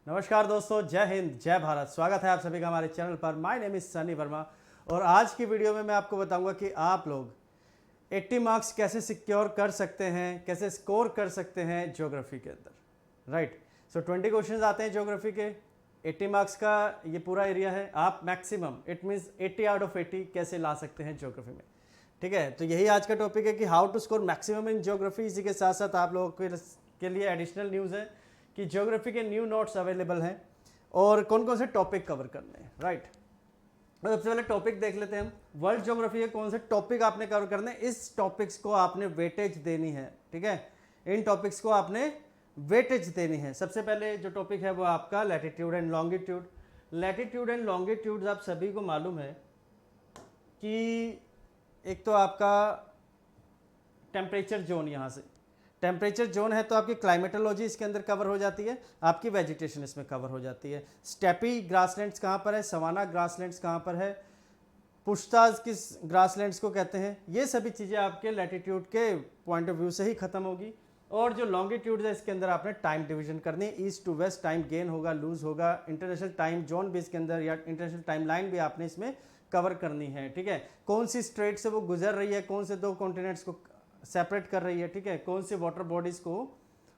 नमस्कार दोस्तों, जय हिंद जय भारत। स्वागत है आप सभी का हमारे चैनल पर। My name is Sunny Verma और आज की वीडियो में मैं आपको बताऊंगा कि आप लोग 80 मार्क्स कैसे सिक्योर कर सकते हैं, कैसे स्कोर कर सकते हैं ज्योग्राफी के अंदर। राइट, सो 20 क्वेश्चंस आते हैं ज्योग्राफी के। 80 मार्क्स का ये पूरा एरिया है। आप maximum it means 80 out of 80 कैसे ला सकते हैं ज्योग्राफी में। ठीक है, तो यही आज का टॉपिक है कि how to score maximum in geography. इसी के साथ साथ आप लोगों के लिए एडिशनल न्यूज़ है कि ज्योग्राफी के न्यू नोट्स अवेलेबल हैं और कौन कौन से टॉपिक कवर करने हैं। राइट, सबसे पहले टॉपिक देख लेते हैं हम। वर्ल्ड ज्योग्राफी के कौन से टॉपिक आपने कवर करने हैं, इस टॉपिक्स को आपने वेटेज देनी है। ठीक है, इन टॉपिक्स को आपने वेटेज देनी है। सबसे पहले जो टॉपिक है वो आपका latitude and longitude. Latitude and longitude आप सभी को मालूम है कि एक तो आपका टेम्परेचर जोन, यहाँ से टेम्परेचर जोन है तो आपकी क्लाइमेटोलॉजी इसके अंदर कवर हो जाती है, आपकी वेजिटेशन इसमें कवर हो जाती है। स्टेपी ग्रासलैंड्स कहाँ पर है, सवाना ग्रासलैंड्स कहाँ पर है, पुश्ताज किस ग्रासलैंड्स को कहते हैं, ये सभी चीज़ें आपके लैटिट्यूड के पॉइंट ऑफ व्यू से ही खत्म होगी। और जो लॉन्गिट्यूड है इसके अंदर आपने टाइम डिवीजन करनी है। East to west time gain होगा, लूज होगा। इंटरनेशनल टाइम जोन भी इसके अंदर या इंटरनेशनल टाइम लाइन भी आपने इसमें कवर करनी है। ठीक है, कौन सी स्ट्रेट से वो गुजर रही है, कौन से दो कॉन्टिनेंट्स को सेपरेट कर रही है। ठीक है, कौन सी वाटर बॉडीज को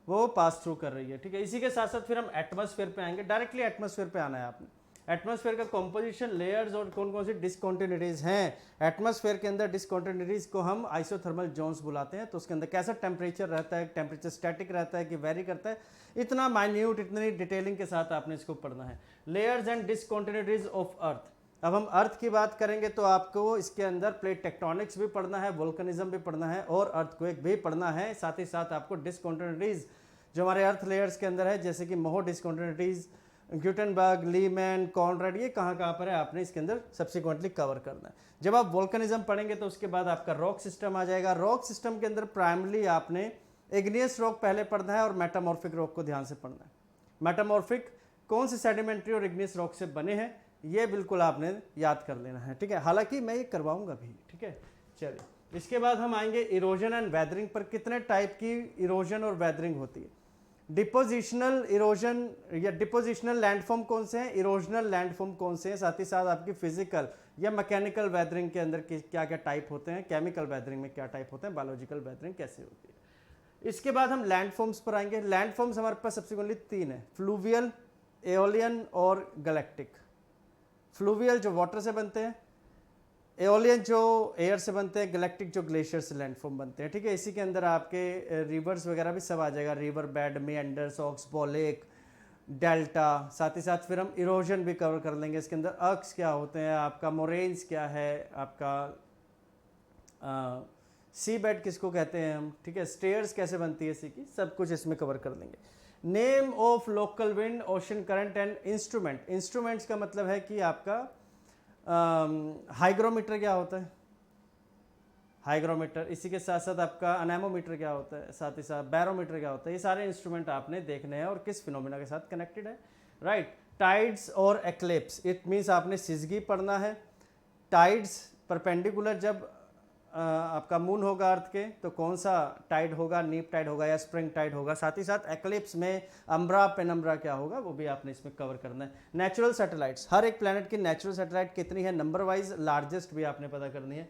वो पास थ्रू कर रही है। ठीक है, इसी के साथ साथ फिर हम एटमॉस्फेयर पे आएंगे। डायरेक्टली एटमॉस्फेयर पे आना है आपने। एटमॉस्फेयर का कॉम्पोजिशन, लेयर्स और कौन कौन सी डिसकॉन्टिन्यूटीज हैं एटमॉस्फेयर के अंदर। डिसकॉन्टिन्यूटीज को हम आइसोथर्मल जोन्स बुलाते हैं। तो उसके अंदर कैसा टेम्परेचर रहता है, टेम्परेचर स्टैटिक रहता है कि वेरी करता है, इतना माइन्यूट, इतनी डिटेलिंग के साथ आपने इसको पढ़ना है। Layers and discontinuities of earth. अब हम अर्थ की बात करेंगे तो आपको इसके अंदर प्लेट टेक्टोनिक्स भी पढ़ना है, वोल्कनिज्म भी पढ़ना है और अर्थक्वेक भी पढ़ना है। साथ ही साथ आपको डिसकॉन्टिन्यूटीज जो हमारे अर्थ लेयर्स के अंदर है, जैसे कि मोहो डिसकॉन्टिन्यूटीज, ग्यूटेनबर्ग, लीमैन, कॉनराड, ये कहाँ कहाँ पर है आपने इसके अंदर सब्सिक्वेंटली कवर करना है। जब आप वोल्कनिज्म पढ़ेंगे तो उसके बाद आपका रॉक सिस्टम आ जाएगा। रॉक सिस्टम के अंदर प्राइमरली आपने इग्नियस रॉक पहले पढ़ना है और मेटामॉर्फिक रॉक को ध्यान से पढ़ना है। मेटामॉर्फिक कौन से सेडिमेंट्री और इग्नियस रॉक से बने हैं, ये बिल्कुल आपने याद कर लेना है। ठीक है, हालांकि मैं ये करवाऊंगा भी। ठीक है, चलिए इसके बाद हम आएंगे इरोजन एंड वेदरिंग पर। कितने टाइप की इरोजन और वेदरिंग होती है। डिपोजिशनल इरोजन या डिपोजिशनल लैंडफॉर्म कौन से हैं, इरोजनल लैंडफॉर्म कौन से हैं, साथ ही साथ आपकी फिजिकल या मैकेनिकल वेदरिंग के अंदर क्या क्या टाइप होते हैं, केमिकल वेदरिंग में क्या टाइप होते हैं, बायोलॉजिकल वेदरिंग कैसे होती है। इसके बाद हम लैंडफॉर्म्स पर आएंगे। लैंडफॉर्म्स हमारे पास सबसे तीन है, फ्लूवियल, एओलियन और गैलेक्टिक। फ्लूवियल जो वाटर से बनते हैं, एओलियन जो एयर से बनते हैं, गैलेक्टिक जो ग्लेशियर से लैंडफॉर्म बनते हैं। ठीक है, इसी के अंदर आपके रिवर्स वगैरह भी सब आ जाएगा, river bed, meanders, oxbow lake, delta. साथ ही साथ फिर हम इरोजन भी कवर कर लेंगे। इसके अंदर अर्क्स क्या होते हैं, आपका मोरेन्स क्या है, आपका सी बेड किसको कहते हैं हम। ठीक है, स्टेयर्स कैसे बनती है सी की, सब कुछ इसमें कवर कर लेंगे। Name of local wind, ocean current and instrument. Instruments का मतलब है कि आपका हाइग्रोमीटर क्या होता है, हाइग्रोमीटर। इसी के साथ साथ आपका अनेमोमीटर क्या होता है, साथ ही साथ बैरोमीटर क्या होता है। ये सारे इंस्ट्रूमेंट आपने देखने हैं और किस फिनोमिना के साथ कनेक्टेड है। राइट, टाइड्स और एक्लिप्स, इट मीन्स आपने सिजगी पढ़ना है। टाइड्स परपेंडिकुलर जब आपका मून होगा अर्थ के तो कौन सा टाइड होगा, नीप टाइड होगा या स्प्रिंग टाइड होगा। साथ ही साथ एक्लिप्स में अम्ब्रा पेनम्ब्रा क्या होगा वो भी आपने इसमें कवर करना है। नेचुरल सैटेलाइट्स, हर एक प्लैनेट की नेचुरल सैटेलाइट कितनी है नंबर वाइज, लार्जेस्ट भी आपने पता करनी है।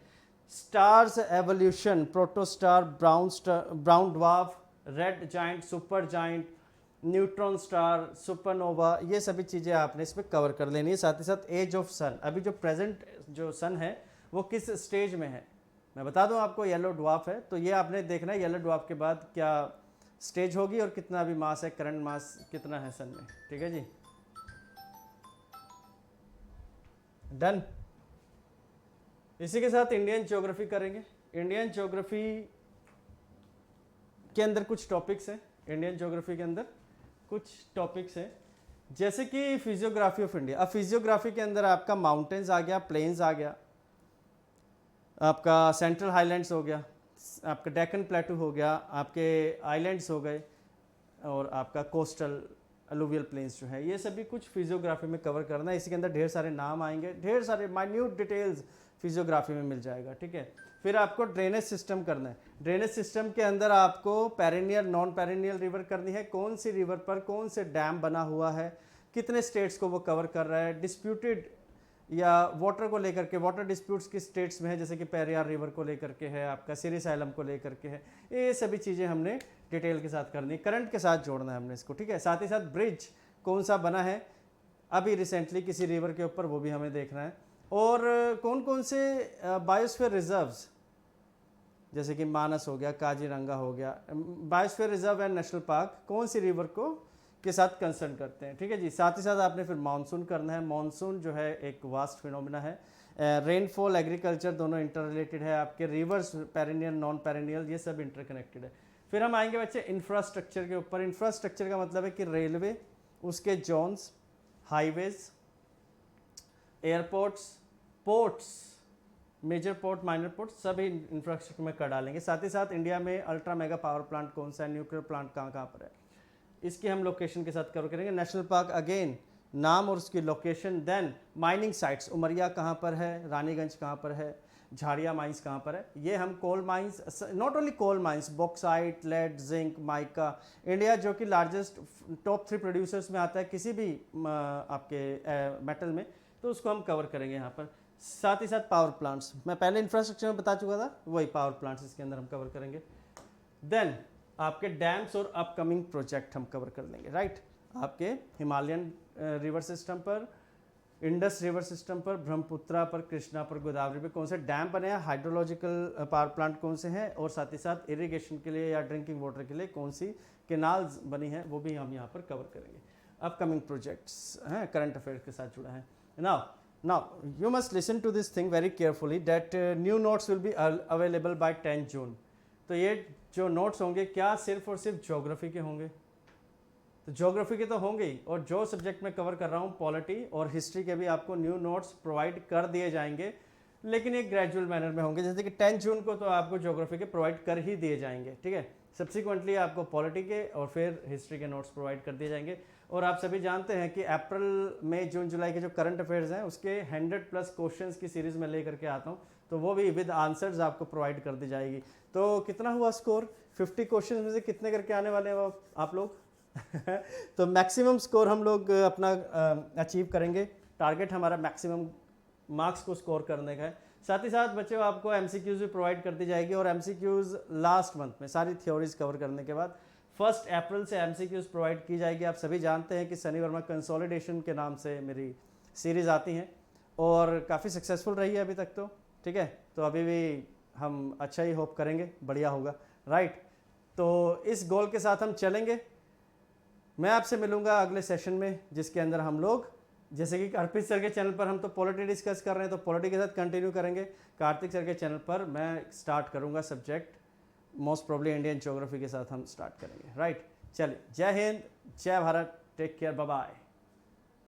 Stars evolution, protostar, brown dwarf, red giant, super giant, neutron star, supernova, ये सभी चीज़ें आपने इसमें कवर कर लेनी है। साथ ही साथ एज ऑफ सन, अभी जो प्रेजेंट जो सन है वो किस स्टेज में है, मैं बता दूं आपको। येलो ड्वार्फ है तो ये आपने देखना है येलो ड्वार्फ के बाद क्या स्टेज होगी और कितना अभी मास है, करंट मास कितना है सन में। ठीक है जी, डन। इसी के साथ इंडियन ज्योग्राफी करेंगे। इंडियन ज्योग्राफी के अंदर कुछ टॉपिक्स हैं, इंडियन ज्योग्राफी के अंदर कुछ टॉपिक्स हैं जैसे कि फिजियोग्राफी ऑफ इंडिया। अब फिजियोग्राफी के अंदर आपका माउंटेन्स आ गया, प्लेन्स आ गया, आपका सेंट्रल हाईलैंड्स हो गया, आपका डेक्कन प्लेटू हो गया, आपके आइलैंड्स हो गए और आपका कोस्टल अलुवियल प्लेन्स जो है, ये सभी कुछ फिजियोग्राफी में कवर करना है। इसी के अंदर ढेर सारे नाम आएंगे, ढेर सारे माइन्यूट डिटेल्स फिजियोग्राफी में मिल जाएगा। ठीक है, फिर आपको ड्रेनेज सिस्टम करना है। ड्रेनेज सिस्टम के अंदर आपको पेरिनियल नॉन पेरिनियल रिवर करनी है, कौन सी रिवर पर कौन से डैम बना हुआ है, कितने स्टेट्स को वो कवर कर रहा है, डिस्प्यूटेड या वाटर को लेकर के, वाटर डिस्प्यूट्स किस स्टेट्स में है, जैसे कि पेरियार रिवर को लेकर के है, आपका सिरिस आइलम को लेकर के है, ये सभी चीज़ें हमने डिटेल के साथ करनी, करंट के साथ जोड़ना है हमने इसको, ठीक है। साथ ही साथ ब्रिज कौन सा बना है अभी रिसेंटली किसी रिवर के ऊपर, वो भी हमें देखना है। और कौन कौन से बायोस्फीयर रिजर्व्स, जैसे कि मानस हो गया, काजीरंगा हो गया, biosphere reserve and national park कौन सी रिवर को के साथ कंसर्न करते हैं, ठीक है जी। साथ ही साथ आपने फिर मानसून करना है। मानसून जो है एक वास्ट फिनोमिना है। रेनफॉल, एग्रीकल्चर दोनों इंटर रिलेटेड है। आपके रिवर्स पेरिनियल नॉन पेरिनियल ये सब इंटरकनेक्टेड है। फिर हम आएंगे बच्चे इंफ्रास्ट्रक्चर के ऊपर। इंफ्रास्ट्रक्चर का मतलब है कि रेलवे, उसके zones, highways, airports, ports, major port, minor port, सभी इंफ्रास्ट्रक्चर में कर डालेंगे। साथ ही साथ इंडिया में अल्ट्रा मेगा पावर प्लांट कौन सा है, न्यूक्लियर प्लांट कहाँ कहाँ पर है, इसकी हम लोकेशन के साथ कवर करेंगे। नेशनल पार्क अगेन नाम और उसकी location. Then mining sites, Umaria कहाँ पर है, रानीगंज कहाँ पर है, झाड़िया माइंस कहाँ पर है, ये हम coal mines, not only coal mines, bauxite, lead, zinc, mica, India जो कि लार्जेस्ट टॉप 3 प्रोड्यूसर्स में आता है किसी भी आपके मेटल में, तो उसको हम कवर करेंगे यहाँ पर। साथ ही साथ पावर प्लांट्स, मैं पहले इंफ्रास्ट्रक्चर में बता चुका था, वही पावर प्लांट्स इसके अंदर हम कवर करेंगे। देन आपके डैम्स और अपकमिंग प्रोजेक्ट हम कवर कर लेंगे, राइट। आपके हिमालयन रिवर सिस्टम पर, इंडस रिवर सिस्टम पर, ब्रह्मपुत्रा पर, कृष्णा पर, गोदावरी पर कौन से डैम बने हैं, हाइड्रोलॉजिकल पावर प्लांट कौन से हैं, और साथ ही साथ इरिगेशन के लिए या ड्रिंकिंग वाटर के लिए कौन सी केनाल्स बनी हैं, वो भी हम यहाँ पर कवर करेंगे। अपकमिंग प्रोजेक्ट्स हैं, करंट अफेयर्स के साथ जुड़ा है। Now you must listen to this thing very carefully that new notes will be available by 10 June। तो ये जो नोट्स होंगे क्या सिर्फ और सिर्फ ज्योग्राफी के होंगे, तो ज्योग्राफी के तो होंगे ही, और जो सब्जेक्ट मैं कवर कर रहा हूँ पॉलिटी और हिस्ट्री के भी आपको न्यू नोट्स प्रोवाइड कर दिए जाएंगे, लेकिन एक ग्रेजुअल मैनर में होंगे। जैसे कि 10 जून को तो आपको ज्योग्राफी के प्रोवाइड कर ही दिए जाएंगे, ठीक है। सब्सिक्वेंटली आपको पॉलिटी के और फिर हिस्ट्री के नोट्स प्रोवाइड कर दिए जाएंगे। और आप सभी जानते हैं कि अप्रैल, मई, जून, जुलाई के जो करंट अफेयर्स हैं उसके 100+ क्वेश्चंस की सीरीज़ में लेकर के आता हूँ, तो वो भी विद आंसर्स आपको प्रोवाइड कर दी जाएगी। तो कितना हुआ स्कोर, 50 क्वेश्चन में से कितने करके आने वाले हैं आप लोग तो मैक्सिमम स्कोर हम लोग अपना अचीव करेंगे। टारगेट हमारा मैक्सिमम मार्क्स को स्कोर करने का है। साथ ही साथ बच्चों आपको MCQs भी प्रोवाइड कर दी जाएगी, और MCQs लास्ट मंथ में सारी थ्योरीज कवर करने के बाद 1 अप्रैल से MCQs प्रोवाइड की जाएगी। आप सभी जानते हैं कि सनी वर्मा कंसोलिडेशन के नाम से मेरी सीरीज़ आती हैं और काफ़ी सक्सेसफुल रही है अभी तक, तो ठीक है। तो अभी भी हम अच्छा ही होप करेंगे, बढ़िया होगा, राइट। तो इस गोल के साथ हम चलेंगे। मैं आपसे मिलूंगा अगले सेशन में, जिसके अंदर हम लोग, जैसे कि अर्पित सर के चैनल पर हम तो पॉलिटी डिस्कस कर रहे हैं, तो पॉलिटी के साथ कंटिन्यू करेंगे। कार्तिक सर के चैनल पर मैं स्टार्ट करूंगा subject most probably Indian geography के साथ हम स्टार्ट करेंगे, राइट। चलिए, जय हिंद, जय Bharat, take care, bye bye.